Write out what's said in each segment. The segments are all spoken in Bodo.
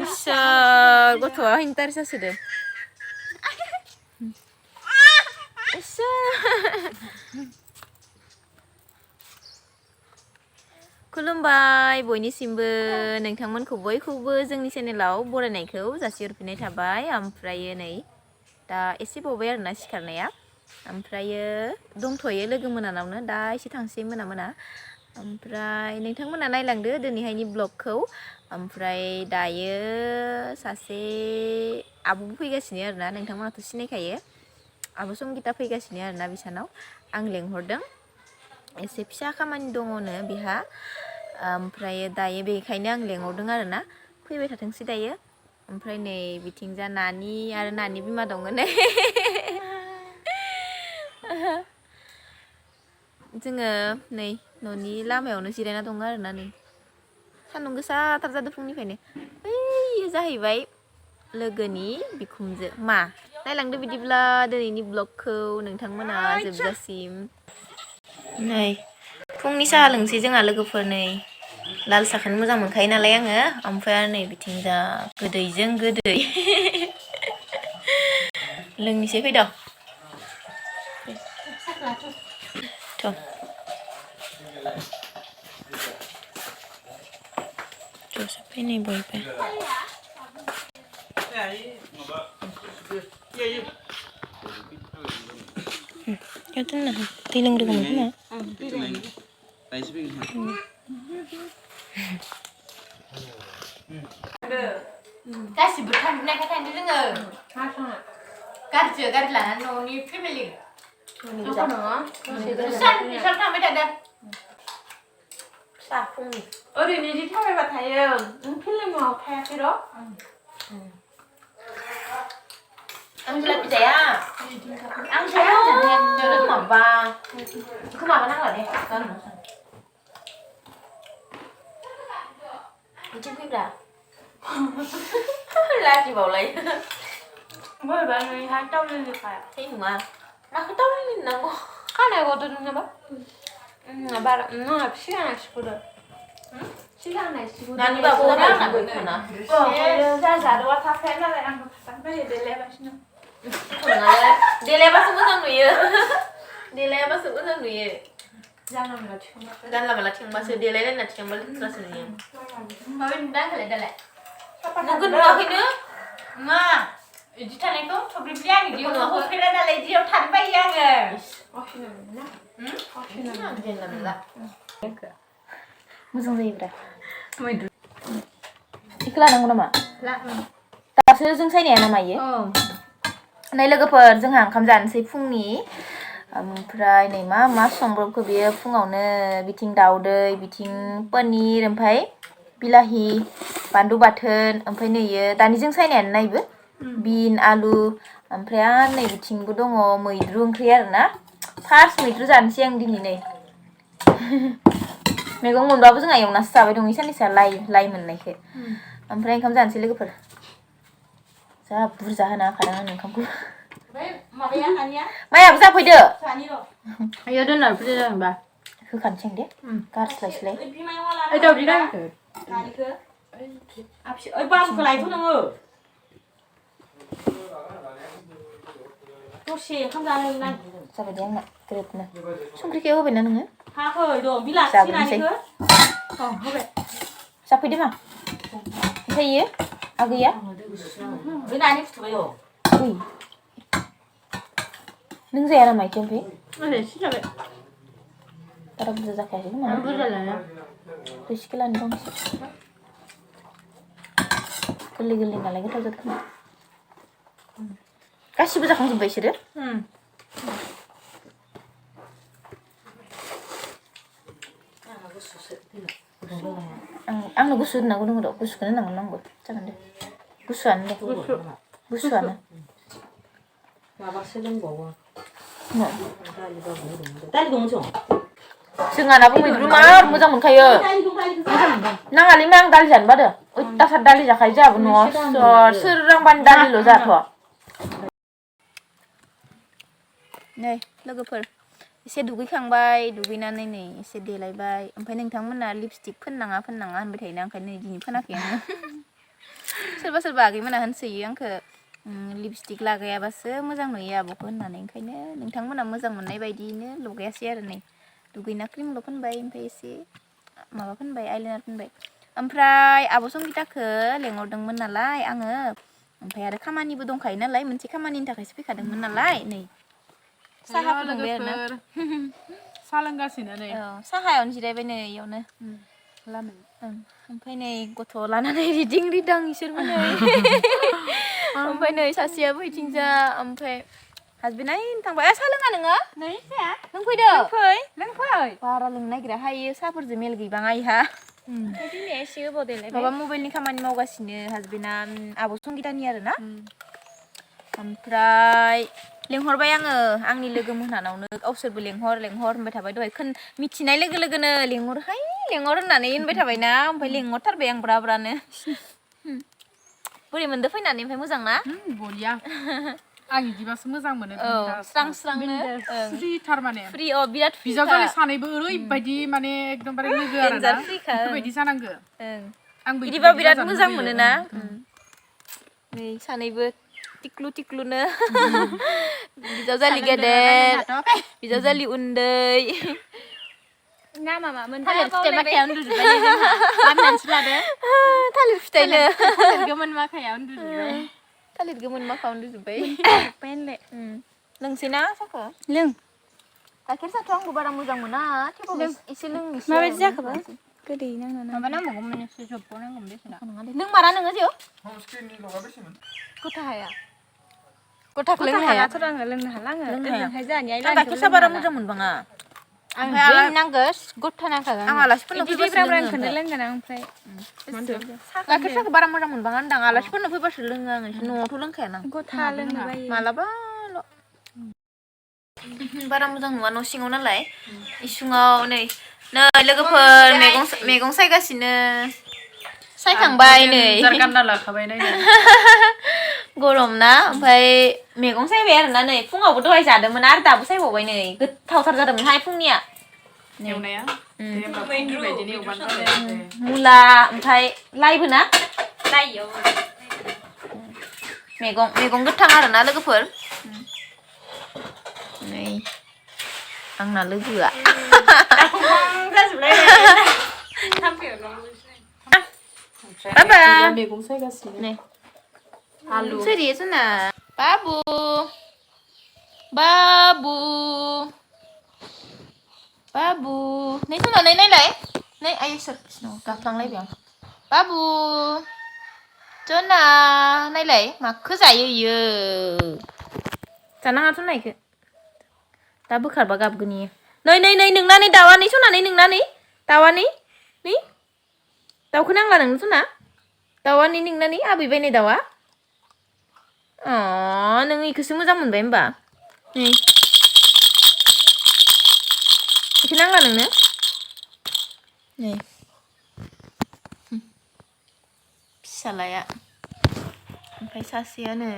Isya gotwa hintar sasude. Isya. खुलुमबाय बयनिसिमबो नोंथांमोनखौ बयखौबो जोंनि चेनेलाव बरायनायखौ जासिहरफिननाय थाबाय ओमफ्रायो नै दा एसे बावबाय आरोना सिखारनाया ओमफ्रायो दंथ'यो लोगो मोनानावनो दा एसे थांसै मोना ओमफ्राय नोंथांमोना नायलांदो दिनैहायनि ब्लगखौ ओमफ्राय दायो सासे आब'बो फैगासिनो आरोना नोंथांमोनाथ' सिनायखायो आब' संगिता फैगासिनो आरोना बिसानाव आं लेंहरदों एसे फिसा खामानि दङनो बिहा ओमफ्राय दायो बेखायनो आं लेंहरदों आरोना फैबाय थाथोंसै दायो ओमफ्राय नै बिथिंजा नानि आरो नानि बिमा दङ नै जोङो नै न'नि लामायावनो जिरायना दङ आरोना नै सान्दुं गोसाथार जादों फुंनिफ्रायनो ओइ जाहैबाय लोगोनि बिखुनजो मा नायलांदो बिदिब्ला दिनैनि ब्लगखौ नोंथांमोना जोबजासिम नै फुंनि साहा लोंसै जोंहा लोगोफोर नै लाल साहाखौनो मोजां मोनखायो नालाय आङो ओमफ्राय आरो नै बिथिंजा गोदैजों गोदै लोंनोसै फैद' थ' ज'सो फैनाय बयबो याव दोनना हो दै लोंग्रोगौमोन खोमा गासिबो थांजोबनायखाय थांदो जोङो गारिसो गारि लानानै न'नि फेमिलि नोंसोर थांबाय थादो फिसा फुंनि ओरैनो इदि थाबायबा थायो नों फिल्माव थायाखै र' आं जुलापि जाया आं जाया माबा बेखौ माबा नांला दे बिथिं फैब्रा लाजिबावलाय बोरैबा नोंहा दावलिनोखाया है नङा माखौ दावलिनो नांगौ खानाय गदो नोङाबा बारा नङा सिगांना सिख'दो सिगांना सिख'दो नानि बाबुआ आंनाबो खाना जाजादोआ थाखाया नालाय आंबो थांबाय देलायगासिनो देलायबासो मोजां नुयो देलायाबासो मोजां नुयो जानला माला थिखांबासो देलायलायना थिखांबा लेथ्रासो नुयो माबायदि नुदों आंखौलाय दालाय नुगोन नुवाखैनो मा इदि थानायखौ थब्लिबलि आं इदियाव नुफेरा नालाय इदियाव थानो बायो आङो मोजां जायोब्रा इखौ लानांगौ नामा दासो जों सायनाया ना मायो नै लोगोफोर जोंहा ओंखाम जानोसै फुंनि ओमफ्राय नै मा संब्रबखो बेयो फुङावनो बिथिं दाउदै बिथिं पनिर ओमफ्राय बिलाहि बानलु बाथोन ओमफ्राय नैयो दानिजों सायनायानो नायबो बिन आलु ओमफ्राय आरो नै बिथिंबो दङ मैद्रु ओंख्रि आरोना फार्स्ट मैद्रु जानोसै आं दिनै नै मैगं मोनबाबो जोंहा एवनासो जाबाय दं साननैसोआ लाइ मोननायखौ ओमफ्राय ओंखाम जानोसै लोगोफोर जा बुरजा होना होखादों आं ओंखामखौ मायाबो जाफैदो आयो दोनना बुरजा जागोनबा होखानोसै आं दे गारस्लायस्लाय ओइ दावदै नायखो ओइ बामखौ लायथ' नोङो दसे ओंखाम जानो नां जाबाय दे आंना ग्रोबनो संख्रिखौ होबायना नोङो हाखै दं बिलासि नायखो होबाय जाफैदो मा ओमफ्राय इयो आगैया बे नानि फुथुबाय नों जाया नामा इखो ओमफ्राय एसे जाबाय बारा बुरजा जाखायाखै खोमा बुरजा लाया रोसिखौ लानो दं गोरलै गोरलै नालाय गोथाव जादों खोमा गासिबो जाखांजोब्बाय बिसोरो आंनो गुसु होनांगौ दङ र' गुसुखौनो होनांगोन आंबो जागोन दे गुसुआनो दे गुसुआनो माबासो दंबावो दालि दङ जोंहानाबो मैद्रु मार मोजां मोनखायो नाङालै मा आं दालि जानो बादो अयथासार दालि जाखायो जोंहाबो न'आव सोरांबानो दालिल' जाथ' नै लोगोफोर एसे दुगैखांबाय दुगैनानै नै एसे देलायबाय ओमफ्राय नोंथांमोना लिपस्टिक फोननाङा होनबाय थायोना ओंखायनो दिनै फोनाखै आङो सोरबा आगैमोना होनसोयो आंखो लिपस्टिक लागायाबासो मोजां नुयो आब'खौ होननानै ओंखायनो नोंथांमोना मोजां मोननाय बायदियैनो लगायासै आरो नै दुगैना क्रिमल' फोनबाय ओमफ्राय एसे माबा फोनबाय आइलाइनार फोनबाय ओमफ्राय आब' संगिताखौ लेंहरदोंमोन नालाय आङो ओमफ्राय आरो खामानिबो दंखायो नालाय मोनसे खामानिनि थाखायसो फैखादोंमोन नालाय नै साहा फुदुंबाय आरोना साहा लोंगासिनो नै साहायावनो जिरायबाय नै इयावनो ओमफ्राय नै गथ' लानानै रिदिं रिदां इसोरबो नै ओमफ्राय नै सासेयाबो इथिंजा ओमफ्राय हासबेन्ड आइ थांबाय साहा लोङा नोङो नै साया लोंफैदो लोंफै बारा लोंनो नागिरा हायो साहाफोरजों मेल गैबाङा इहा एसे गोबाव देलायबाय माबा मबाइलनि खामानि मावगासिनो हासबेन्डआ आब' संगितानि आरोना ओमफ्राय लेंहरबाय आङो आंनि लोगो मोनहानावनो गावसोरबो लेंहर होनबाय थाबाय दहाय मिथिनाय लोगो लोगोनो लेंहर होननानै होनबाय थाबायना ओमफ्राय लेंहरथारबाय आं ब्रानो बोरै मोनदो फैनानै ओमफ्राय मोजां ना बरिया आं इदिबासो मोजां मोनो स्रां स्रांनो फ्रिथार माने फ्रि बिराद बिजावजालि सानैबो ओरैबायदि माने एकदमबारे लोगो आरोना बेफोरबायदि जानांगो आंबो बिदिबा बिराद मोजां मोनोना नै सानैबो टिक्लुनो बिजावजालि गेदेर बिजावजालि उन्दै नामा मामोन थालिर फिथाइ माखायाव उन्दुजोब्बाय लामनानैसो लादो थालिर फिथाइनो थालिर गोमोन माखायाव उन्दुजोब्बाय थालिर गोमोन माखायाव उन्दुजोब्बाय लोंसैना साखो लों गाइखेर साहाथ' आंबो बारा मोजां मोना थेवबो एसे लोंनोसै माबायदि जाखोबा गोदै नांगौ माबा नांबावगौमोन एसे जब्ब नांगौमोन बेसेना लोंमारा नोङो जिउ गथा हाया गथाखौ लोंनो हाया लोंनो हाला आङो ओजोंहाय जोंहानि आइ गाइखेर साहा बारा मोजां मोनबाङा आं नांगौ गथा नांखागोन आं आलासिफोरनो फैबासो लोंगोन आं ओमफ्राय गाइखेर साहाखौ बारा मोजां मोनबाङा होनदां आलासिफोरनो फैबासो लोङो आङो न'आवथ' लोंखायाना गथा लोंनो बायो मालाबाल' बारा मोजां नुवा न' सिङाव नालाय इसुङाव नै लोगोफोर मैगं सायगासिनो सायखांबाय नै गानना लाखाबाय नायनो गरम ना ओमफ्राय मैगं सायबाय आरोना नै फुङावबो दहाय जादोंमोन आरो दाबो सायबावबाय नै गोथावथार जादोंमोनहाय फुंनिया एवनाया मुला ओमफ्राय लाइबो ना मैगं गोथां आरोना लोगोफोर नै आंना लोगोआ बाबा मैगं सायगासिनो नै आलु सोरियो सना बाबु नै सना नै नायलाय नै आइ सोर गाफ्लांलायबाय आं बाबु जना नायलाय माखो जायो इयो जानाङाथ' नायखो दा बोखारबा गाबगोन इयो नै नोंनानै दाउआ नै सना नै नोंनानै दाउआ नै दाउखौ नांला नोंनो सना दाउआ नै नोंनानै आबै नै दाउआ नों इखौसो मोजां मोनबाय होमबा इखौ नांला नोंनो नै फिसालाया ओमफ्राय सासेया नै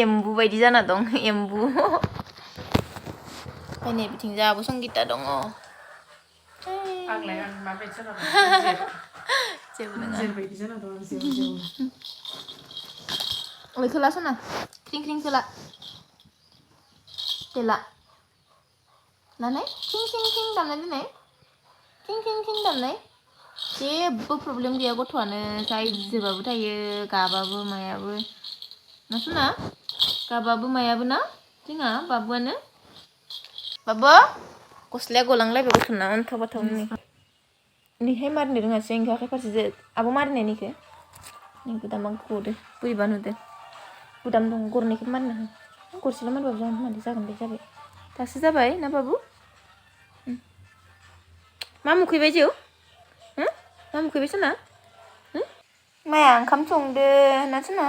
एम्बु बायदि जाना दं एम्बु ओमफ्राय नै बिथिंजा आब' संगिता दङ आंलाय आं माबायदि जाना दं जेबो नङा जेरबायदि जाना दं खोला सना ख्रिं ख्रिं खोला देला लानाय खिं खिं खिं दामनाय दोननाय खिं दामनाय जेबो प्रब्लेम गैया गथ'आनो जायजोबाबो थायो गाबाबो मायाबो ना सना गाबाबो मायाबो ना जोंहा बाबुआनो बाबु गस्लाया गलांलायबाय गथ'ना अन्थाव बाथाव नैहाय मारिनो रोङासै आं आखाइ फारसेजों आब' मारिनाय नैखो गुदामा गदो बोरैबा नुदो गुदाम दं गरनैखौ मारिना हो गरसेल' मारिबाबो जागोन दे जाबाय दासो जाबाय ना बाबु मा मुखैबाय जिउ मा मुखैबाय सना माया ओंखाम संदो ना सना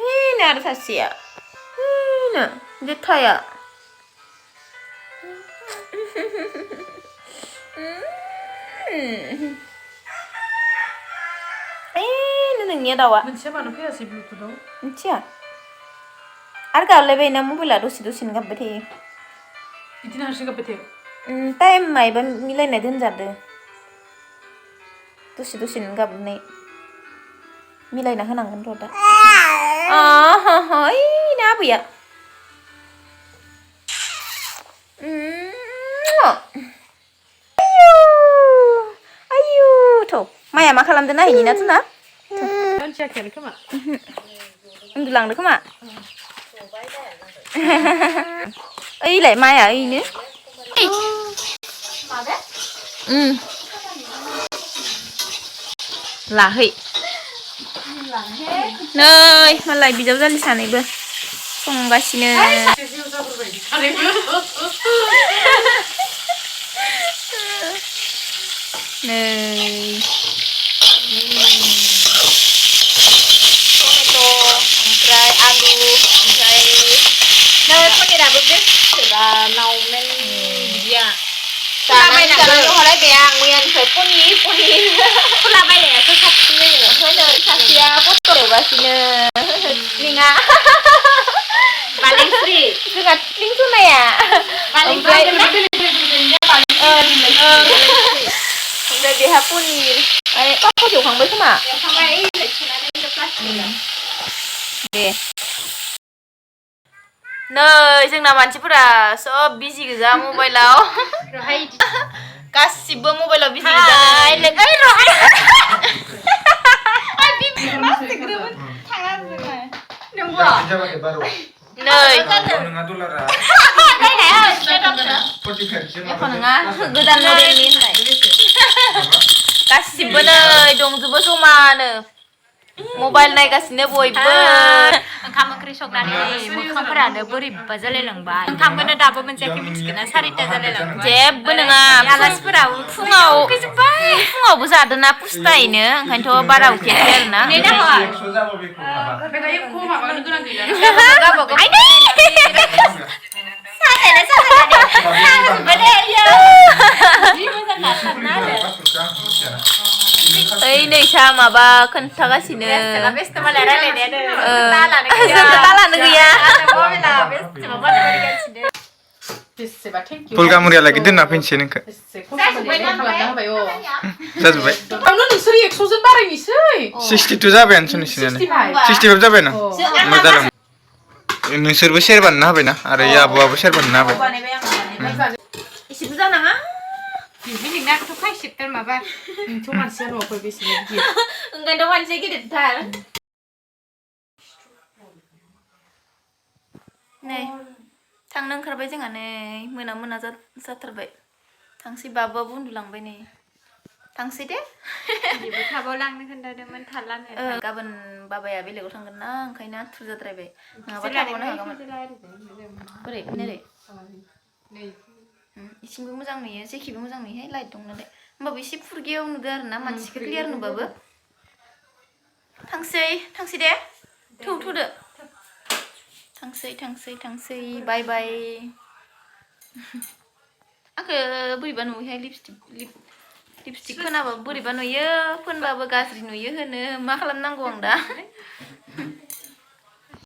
हैनो आरो सासेया हैनो जेथाया नोंनिया दाउआ मोनसेया मानो फैयासै ब्लुटुथआव मिथिया आरो गाबलायबायना मबाइला दसे दसेनो गाबबाय थायो बिदिनो हारसिं गाबबाय थायो टाइम मायबा मिलायनाय दोनजादो दसे दसेनो गाबनाय मिलायना होनांगोन र' दा ओइ ना आबैया आयु थ' माया मा खालामदों नायहैनि ना थुना मिथियाखैनो खोमा उन्दुलांदो खोमा ओइलाय माया ओइनो लाहै नै मालाय बिजावजालि सानैबो संगासिनो नै टमेट' ओमफ्राय आलु ओमफ्राय नै पनिराबो बे नावमेन बिदिया जानानै हरायबाय आं मैयानिफ्राय पनिर खुला बायनायासो साबसिन जायो ओमफ्राय नै सासेया पटल एवगासिनो टिक्लिङा बालेंस्रि जोंहा टिक्लिं सुनाया ओमफ्राय बेहा पनिर पापा एवखांबाय खोमा दे नै जोंना मानसिफोरा सब बिजि गोजा मबाइलाव गासिबो मबाइलाव बिजि गोजा नै एख' नङा गोदान मडेलनि होननाय गासिबो नै दंजोबो जमानो मबाइल नायगासिनो बयबो ओंखाम ओंख्रि संनानै मोखांफोरानो बोरैबा जालायलांबाय ओंखामखौनो दाबो मोनजायाखै मिथिगोना 4ता जालायलांबाय जेबो नङा आलासिफोराबो फुङावबो जादोंना पुस्तायैनो ओंखायनोथ' बारा उखैयाखै आरोना ओइ नैसा माबा खोन्थागासिनो तालानो गैया फुलगामुरियालाय दोनना फैनोसै नोंखो जाजोब्बाय नोंसोर 100 जोन बारायनोसै 62 जाबायानो नोंसिनियानो 65 जाबायना मोजां नोंसोरबो सेर बानायना होबायना आरो आब'आबो सेर बानायना होबाय एसे बुरजा नाङा नोंनाथ' खायसेथार माबा नोंथ' मानसिया न'खर बेसे गिदिर ओंखायनोथ' मानसिया गिदिरथार नै थांनो ओंखारबाय जोंहा नै मोना जाथारबाय थांसै बाबुआबो उन्दुलांबाय नै थांसै दे बिबो थाबाव लांनो खोन्थादोंमोन थालानो गाबोन बाबाया बेलेगाव थांगोन ना ओंखायनो आथुर जाद्रायबाय नङाबा थाबावनो हागौमोन बोरै नोरै इसिंबो मोजां नुयो जेखिबो मोजां नुयोहाय लाइट दं नालाय होमबाबो एसे फुरगेयाव नुदो आरोना मानसिखौ क्लियार नुबाबो थांसै दे थौदो थांसै बाय बाय आंखो बोरैबा नुयोहाय लिपस्टिक फोनाबाबो बोरैबा नुयो फोनबाबो गाज्रि नुयो होनो मा खालामनांगौ आं दा